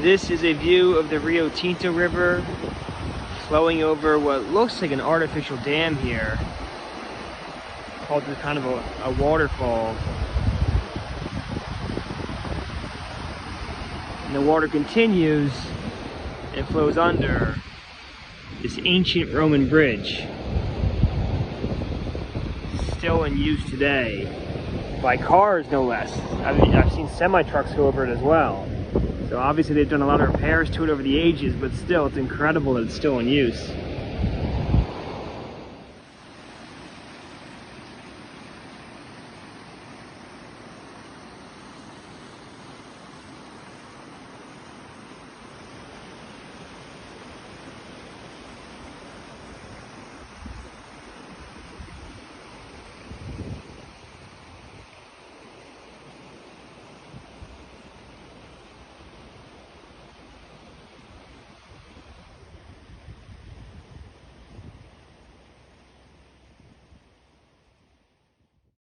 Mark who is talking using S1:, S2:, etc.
S1: This is a view of the Rio Tinto River flowing over what looks like an artificial dam here, called kind of a waterfall. And the water continues and flows under this ancient Roman bridge, still in use today, by cars no less. I've seen semi-trucks go over it as well. So obviously they've done a lot of repairs to it over the ages, but still it's incredible that it's still in use.